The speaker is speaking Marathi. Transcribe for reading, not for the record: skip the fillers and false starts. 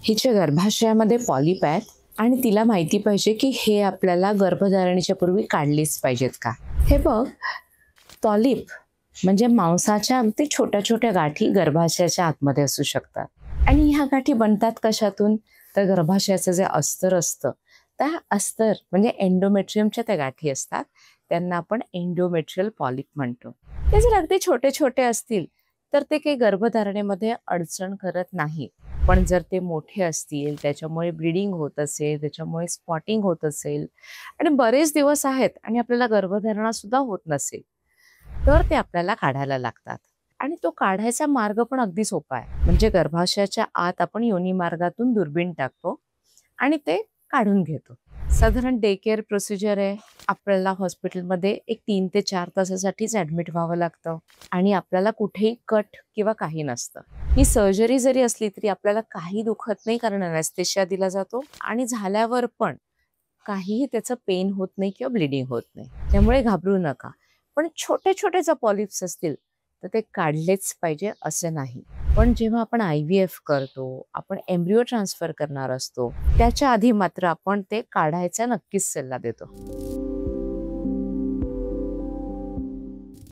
हिच्या गर्भाशयामध्ये पॉलिप आहेत आणि तिला माहिती पाहिजे की हे आपल्याला गर्भधारणेच्या पूर्वी काढलेच पाहिजेत का. हे बघ, पॉलिप म्हणजे मांसाच्या अगदी छोट्या छोट्या गाठी गर्भाशयाच्या आतमध्ये असू शकतात. आणि ह्या गाठी बनतात कशातून? तर गर्भाशयाचं जे अस्तर असतं त्या अस्तर म्हणजे एंडोमेट्रियमच्या त्या गाठी असतात, त्यांना आपण एंडोमेट्रियल पॉलिप म्हणतो. ते जर अगदी छोटे छोटे असतील तर ते काही गर्भधारणेमध्ये अडचण करत नाही. पण जर ते मोठे असतील, त्याच्यामुळे ब्लिडिंग होत असेल, त्याच्यामुळे स्पॉटिंग होत असेल आणि बरेच दिवस आहेत आणि आपल्याला गर्भधारणा सुद्धा होत नसेल, तर ते आपल्याला काढायला लागतात. आणि तो काढायचा मार्ग पण अगदी सोपा आहे. म्हणजे गर्भाशयाच्या आत आपण योनी मार्गातून दुर्बीण टाकतो आणि ते काढून घेतो. साधारण डे केअर प्रोसिजर आहे. आपल्याला हॉस्पिटलमध्ये एक 3 ते 4 तासासाठीच ॲडमिट व्हावं लागतं आणि आपल्याला कुठेही कट किंवा काही नसतं. ही सर्जरी जरी असली तरी आपल्याला काही दुखत नाही, कारण ॲनेस्थेशिया दिला जातो आणि झाल्यावर पण काहीही त्याचं पेन होत नाही किंवा ब्लिडिंग होत नाही. त्यामुळे घाबरू नका. पण छोटे-छोटे जर पॉलिप्स असतील तर ते काढलेच पाहिजे असं नाही. पण जेव्हा आपण IVF करतो, आपण एम्ब्रिओ ट्रान्सफर करणार असतो, त्याच्या आधी मात्र आपण ते काढायचा नक्कीच सल्ला देतो.